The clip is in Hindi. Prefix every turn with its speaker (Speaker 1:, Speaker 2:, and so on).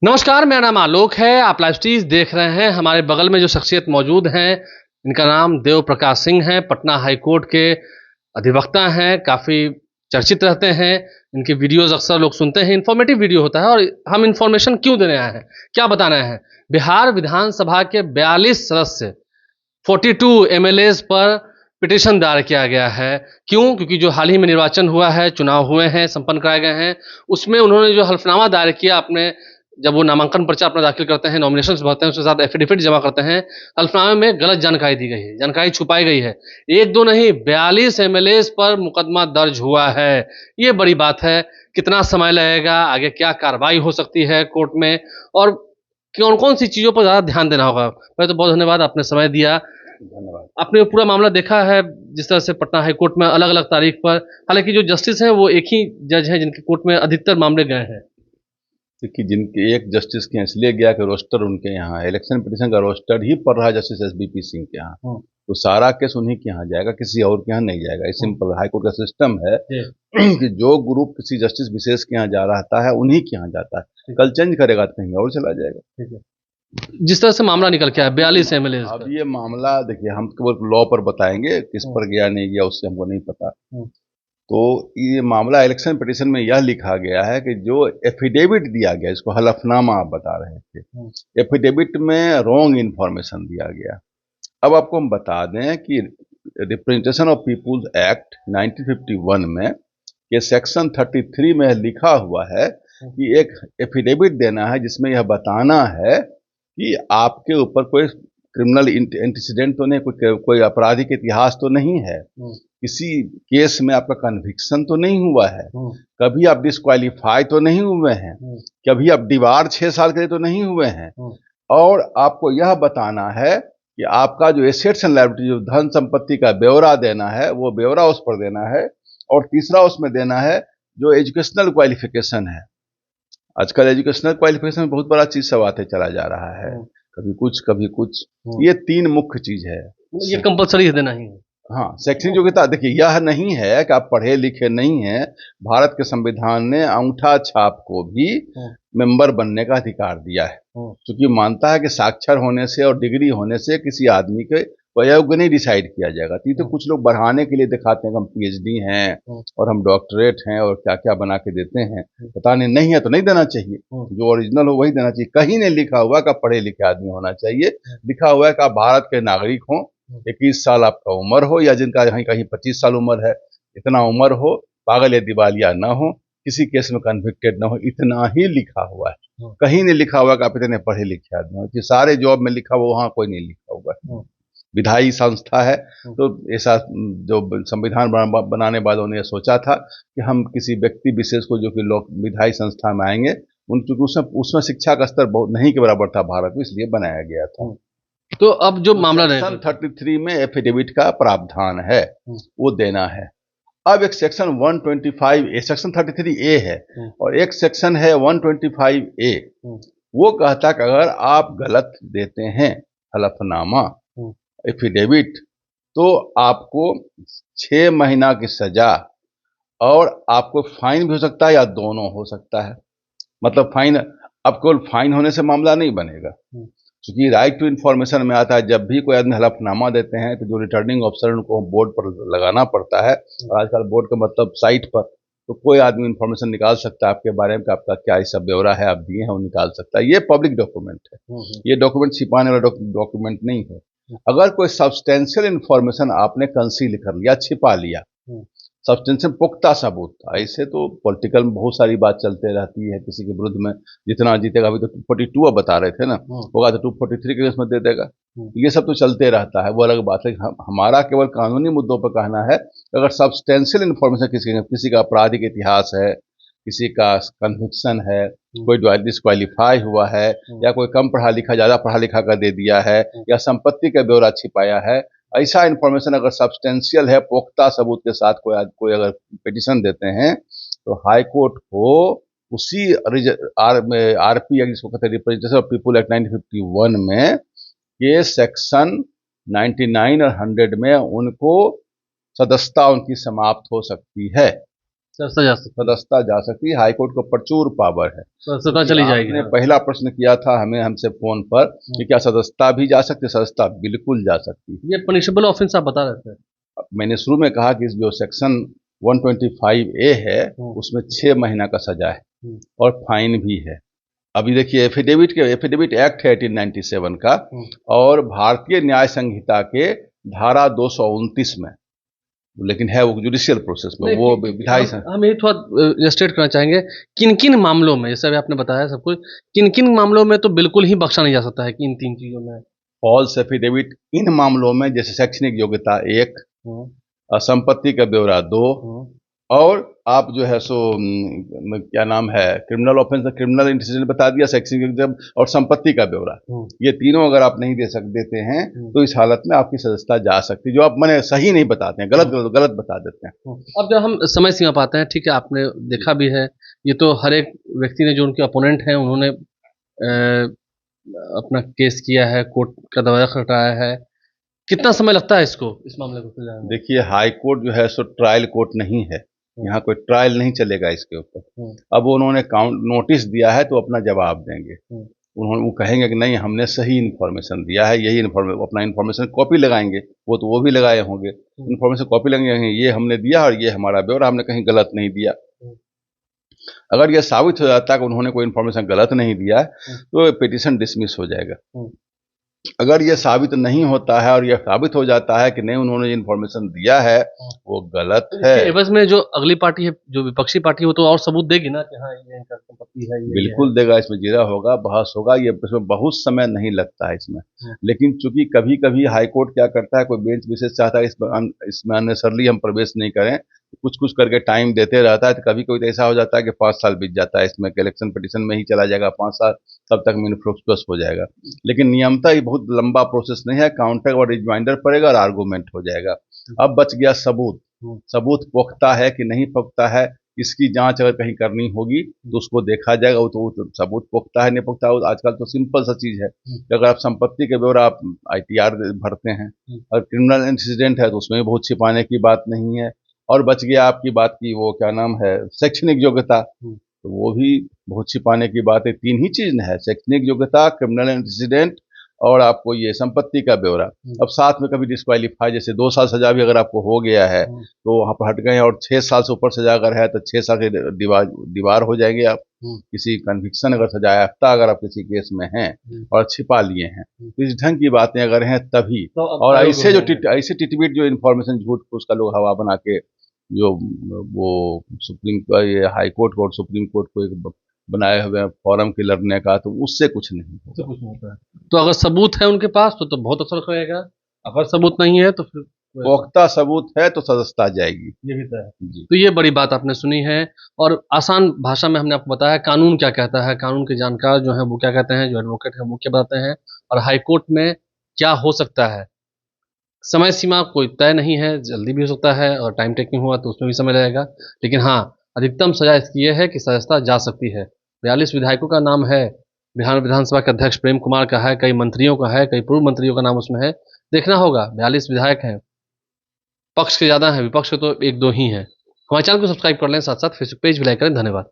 Speaker 1: नमस्कार, मेरा नाम आलोक है। आप लाइव स्ट्रीज देख रहे हैं। हमारे बगल में जो शख्सियत मौजूद हैं, इनका नाम देव प्रकाश सिंह है। पटना हाई कोर्ट के अधिवक्ता हैं, काफ़ी चर्चित रहते हैं। इनके वीडियोस अक्सर लोग सुनते हैं। इन्फॉर्मेटिव वीडियो होता है और हम इन्फॉर्मेशन क्यों देने आए हैं, क्या बताना है। बिहार विधानसभा के 42 सदस्य 42 एमएलएज पर पिटीशन दायर किया गया है। क्यों? क्योंकि जो हाल ही में निर्वाचन हुआ है, चुनाव हुए हैं, संपन्न कराए गए हैं, उसमें उन्होंने जो हल्फनामा दायर किया अपने, जब वो नामांकन पर्चा अपना दाखिल करते हैं, नॉमिनेशंस भरते हैं, उसके साथ एफिडेविट जमा करते हैं, हल्फनामे में गलत जानकारी दी गई है, जानकारी छुपाई गई है। एक दो नहीं, 42 एमएलएज पर मुकदमा दर्ज हुआ है। ये बड़ी बात है। कितना समय लगेगा, आगे क्या कार्रवाई हो सकती है कोर्ट में, और कौन कौन सी चीज़ों पर ज़्यादा ध्यान देना होगा। पहले तो बहुत धन्यवाद, आपने समय दिया।
Speaker 2: धन्यवाद।
Speaker 1: आपने वो पूरा मामला देखा है, जिस तरह से पटना हाई कोर्ट में अलग अलग तारीख पर, हालांकि जो जस्टिस हैं वो एक ही जज हैं जिनके कोर्ट में अधिकतर मामले गए हैं।
Speaker 2: देखिए, जिनके एक जस्टिस के यहाँ इसलिए गया कि रोस्टर उनके यहाँ है, इलेक्शन पिटीशन का रोस्टर ही पड़ रहा है जस्टिस एसबीपी सिंह के यहाँ। तो सारा केस उन्हीं के यहाँ जाएगा, किसी और के यहाँ नहीं जाएगा। इस सिंपल हाईकोर्ट का सिस्टम है कि जो ग्रुप किसी जस्टिस विशेष के यहाँ जा रहा है उन्हीं के यहाँ जाता है। कल चेंज करेगा तो कहीं और चला जाएगा।
Speaker 1: जिस तरह से मामला निकल के आया 42 एमएलए,
Speaker 2: अब ये मामला देखिए, हम केवल लॉ पर बताएंगे, किस पर गया नहीं गया उससे हमको नहीं पता। तो ये मामला इलेक्शन पिटीशन में यह लिखा गया है कि जो एफिडेविट दिया गया, इसको हलफनामा आप बता रहे थे, एफिडेविट में रॉन्ग इन्फॉर्मेशन दिया गया। अब आपको हम बता दें कि रिप्रेजेंटेशन ऑफ पीपुल्स एक्ट 1951 में के सेक्शन 33 में लिखा हुआ है कि एक एफिडेविट देना है जिसमें यह बताना है कि आपके ऊपर कोई क्रिमिनल एंटीसीडेंट तो नहीं, कोई आपराधिक इतिहास तो नहीं है, किसी केस में आपका कन्विक्शन तो नहीं हुआ है, कभी आप डिस्क्वालीफाई तो नहीं हुए हैं, कभी आप दीवार 6 साल के लिए तो नहीं हुए हैं, और आपको यह बताना है कि आपका जो एसेट्स एंड लायबिलिटी, जो धन संपत्ति का ब्यौरा देना है, वो ब्यौरा उस पर देना है। और तीसरा उसमें देना है जो एजुकेशनल क्वालिफिकेशन है। आजकल एजुकेशनल क्वालिफिकेशन बहुत बड़ा चीज सब आते चला जा रहा है, कभी कुछ कभी कुछ। ये 3 मुख्य चीज है,
Speaker 1: ये कंपलसरी देना ही है।
Speaker 2: हाँ, शैक्षणिक योग्यता। देखिए, यह नहीं है कि आप पढ़े लिखे नहीं हैं। भारत के संविधान ने अंगूठा छाप को भी मेंबर बनने का अधिकार दिया है, क्योंकि मानता है कि साक्षर होने से और डिग्री होने से किसी आदमी के अयोग्य नहीं डिसाइड किया जाएगा। तो कुछ लोग बढ़ाने के लिए दिखाते हैं कि हम पीएचडी हैं और हम डॉक्टरेट हैं और क्या क्या बना के देते हैं। पता नहीं है तो नहीं देना चाहिए, जो ओरिजिनल हो वही देना चाहिए। कहीं नहीं लिखा हुआ कि आप पढ़े लिखे आदमी होना चाहिए, लिखा हुआ है कि आप भारत के नागरिक हों, 21 साल आपका उम्र हो, या जिनका कहीं कहीं 25 साल उम्र है, इतना उम्र हो, पागल या दिवालिया ना हो, किसी केस में कन्विक्टेड ना हो, इतना ही लिखा हुआ है। कहीं नहीं लिखा हुआ कि आप इतने पढ़े लिखे आदमी हो। सारे जॉब में लिखा हुआ, वहां कोई नहीं लिखा हुआ है। विधायी संस्था है, तो ऐसा जो संविधान बनाने वालों ने सोचा था कि हम किसी व्यक्ति विशेष को, जो कि लोग विधायी संस्था में आएंगे, उनकी उसमें शिक्षा का स्तर बहुत नहीं के बराबर था भारत में, इसलिए बनाया गया था।
Speaker 1: तो अब जो मामला
Speaker 2: सेक्शन 33 में एफिडेविट का प्रावधान है, वो देना है। अब एक सेक्शन 125A, सेक्शन 33A है, और एक सेक्शन है 125A। वो कहता है कि अगर आप गलत देते हैं हलफनामा, एफिडेविट, तो आपको 6 महीना की सजा और आपको फाइन भी हो सकता है या दोनों हो सकता है। मतलब फाइन, अब केवल फाइन होने से मामला नहीं बनेगा, क्योंकि राइट टू इन्फॉर्मेशन में आता है, जब भी कोई आदमी हलफनामा देते हैं तो जो रिटर्निंग ऑफिसर उनको बोर्ड पर लगाना पड़ता है, और आजकल बोर्ड का मतलब साइट पर, तो कोई आदमी इन्फॉर्मेशन निकाल सकता है आपके बारे में कि आपका क्या ऐसा ब्यौरा है, आप दिए हैं, वो निकाल सकता है। ये पब्लिक डॉक्यूमेंट है, ये डॉक्यूमेंट छिपाने वाला डॉक्यूमेंट नहीं है। अगर कोई सब्सटेंशियल इन्फॉर्मेशन आपने कंसील कर लिया, छिपा लिया, सब्सटेंशियल पुख्ता सबूत, ऐसे तो पॉलिटिकल में बहुत सारी बात चलते रहती है, किसी के विरुद्ध में जितना जीतेगा, अभी तो 242 बता रहे थे ना, होगा तो 243 के उसमें दे देगा। ये सब तो चलते रहता है, वो अलग बात है। हमारा केवल कानूनी मुद्दों पर कहना है, अगर सब्सटेंशियल इन्फॉर्मेशन किसी का आपराधिक इतिहास है, किसी का कन्विक्शन है, कोई डिस्क्वालीफाई हुआ है, या कोई कम पढ़ा लिखा ज्यादा पढ़ा लिखा कर दे दिया है, या संपत्ति का ब्यौरा छिपाया है, ऐसा इन्फॉर्मेशन अगर सब्सटेंशियल है, पुख्ता सबूत के साथ कोई अगर पिटीशन देते हैं, तो हाई कोर्ट को उसी आरपी एक्ट, जिसको कहते हैं रिप्रेजेंटेशन ऑफ पीपुल एक्ट 1951 में, के सेक्शन 99 और 100 में उनको सदस्यता उनकी समाप्त हो सकती है। सदस्यता जा सकती है। हाईकोर्ट को प्रचुर पावर है।
Speaker 1: सदस्यता चली जाएगी।
Speaker 2: आपने पहला प्रश्न किया था हमसे फोन पर कि क्या सदस्यता भी जा सकती है? सदस्यता बिल्कुल जा सकती है।
Speaker 1: ये पनिशेबल ऑफेंस आप बता रहे थे।
Speaker 2: मैंने शुरू में कहा कि जो सेक्शन 125A है उसमें 6 महीना का सजा है और फाइन भी है। अभी देखिए एफिडेविट एक्ट है 1897 का और भारतीय न्याय संहिता के धारा 229 में, लेकिन है वो जुडिशियल प्रोसेस में, वो विधायी
Speaker 1: हम ये थोड़ा इलस्ट्रेट करना चाहेंगे किन किन मामलों में, जैसे अभी आपने बताया सब कुछ, किन किन मामलों में तो बिल्कुल ही बख्शा नहीं जा सकता है कि इन 3 चीजों में?
Speaker 2: फॉल्स एफिडेविट इन मामलों में जैसे शैक्षणिक योग्यता 1, संपत्ति का ब्यौरा 2 और आप जो है सो क्या नाम है क्रिमिनल ऑफेंस, क्रिमिनल इंसिडेंट बता दिया, शैक्षणिक और संपत्ति का ब्यौरा, ये तीनों अगर आप नहीं देते हैं तो इस हालत में आपकी सदस्यता जा सकती है। जो आप मैंने सही नहीं बताते हैं, गलत बता देते हैं।
Speaker 1: अब जब हम समय सीमा पाते हैं, ठीक है, आपने देखा भी है, ये तो हर एक व्यक्ति ने, जो उनके अपोनेंट हैं, उन्होंने अपना केस किया है, कोर्ट का दरवाजा खटखटाया है। कितना समय लगता है इसको, इस मामले को सुलझाने में?
Speaker 2: देखिए, हाई कोर्ट जो है सो ट्रायल कोर्ट नहीं है, यहाँ कोई ट्रायल नहीं चलेगा इसके ऊपर। अब उन्होंने नोटिस दिया है तो अपना जवाब देंगे। वो कहेंगे कि नहीं हमने सही इन्फॉर्मेशन दिया है, यही अपना इन्फॉर्मेशन कॉपी लगाएंगे, वो भी लगाए होंगे, इन्फॉर्मेशन कॉपी लगाएंगे, ये हमने दिया और ये हमारा ब्यौरा, हमने कहीं गलत नहीं दिया। अगर यह साबित हो जाता है कि उन्होंने कोई इन्फॉर्मेशन गलत नहीं दिया तो पिटीशन डिसमिस हो जाएगा। अगर ये साबित नहीं होता है और यह साबित हो जाता है कि नहीं उन्होंने इन्फॉर्मेशन दिया है वो गलत है,
Speaker 1: एवज में जो अगली पार्टी है, जो विपक्षी पार्टी, वो तो और सबूत देगी ना कि हाँ ये इनका संपत्ति है, ये
Speaker 2: बिल्कुल देगा, इसमें जिरा होगा, बहस होगा, ये इसमें बहुत समय नहीं लगता है इसमें। लेकिन चूंकि कभी कभी हाईकोर्ट क्या करता है, कोई बेंच विशेष चाहता है इसमें अननेसेसरली हम प्रवेश नहीं करें, कुछ करके टाइम देते रहता है, तो कभी कभी तो ऐसा हो जाता है कि 5 साल बीत जाता है, इसमें इलेक्शन पिटीशन में ही चला जाएगा 5 साल, तब तक इन्फ्रुक्चुअस हो जाएगा। लेकिन नियमता ये बहुत लंबा प्रोसेस नहीं है, काउंटर और रिमाइंडर पड़ेगा और आर्गूमेंट हो जाएगा। अब बच गया सबूत। सबूत पुख्ता है कि नहीं पुख्ता है, इसकी जांच अगर कहीं करनी होगी तो उसको देखा जाएगा, वो तो सबूत पुख्ता है नहीं पुख्ता है। आजकल तो सिंपल सा चीज है, अगर आप संपत्ति के ब्यौरा आप ITR भरते हैं और क्रिमिनल इंसिडेंट है तो उसमें भी बहुत छिपाने की बात नहीं है। और बच गया आपकी बात की वो क्या नाम है शैक्षणिक योग्यता, तो वो भी बहुत छिपाने की बात है। 3 ही चीज है, शैक्षणिक योग्यता, क्रिमिनल इंसिडेंट और आपको ये संपत्ति का ब्यौरा। अब साथ में कभी डिस्क्वालीफाई, जैसे 2 साल सजा भी अगर आपको हो गया है तो वहां पर हट गए, और 6 साल से ऊपर सजा अगर है तो 6 साल के दीवार हो जाएंगे आप। किसी कन्विक्शन अगर सजा याफ्ता अगर आप किसी केस में हैं और छिपा लिए हैं, तो इस ढंग की बातें अगर हैं तभी। और ऐसे ऐसे टिटबिट जो इन्फॉर्मेशन झूठ को उसका लोग हवा बना के जो वो हाई कोर्ट और सुप्रीम कोर्ट को एक बनाए हुए फॉरम के लड़ने का, तो उससे कुछ नहीं
Speaker 1: होता है। तो अगर सबूत है उनके पास तो बहुत असर करेगा, अगर सबूत नहीं है तो फिर
Speaker 2: पुख्ता सबूत है तो सदस्यता जाएगी।
Speaker 1: ये भी है जी। तो ये बड़ी बात आपने सुनी है, और आसान भाषा में हमने आपको बताया कानून क्या कहता है, कानून के जानकार जो है वो क्या कहते हैं, जो एडवोकेट है वो क्या बताते हैं, और हाईकोर्ट में क्या हो सकता है। समय सीमा कोई तय नहीं है, जल्दी भी हो सकता है और टाइम टेकिंग हुआ तो उसमें भी समय लगेगा, लेकिन हाँ अधिकतम सजा इसकी यह है कि सदस्यता जा सकती है। 42 विधायकों का नाम है, बिहार विधानसभा के अध्यक्ष प्रेम कुमार का है, कई मंत्रियों का है, कई पूर्व मंत्रियों का नाम उसमें है। देखना होगा, 42 विधायक हैं, पक्ष के ज़्यादा हैं, विपक्ष के तो 1-2 ही हैं। हमारे चैनल को सब्सक्राइब कर लें, साथ साथ फेसबुक पेज भी लाइक करें। धन्यवाद।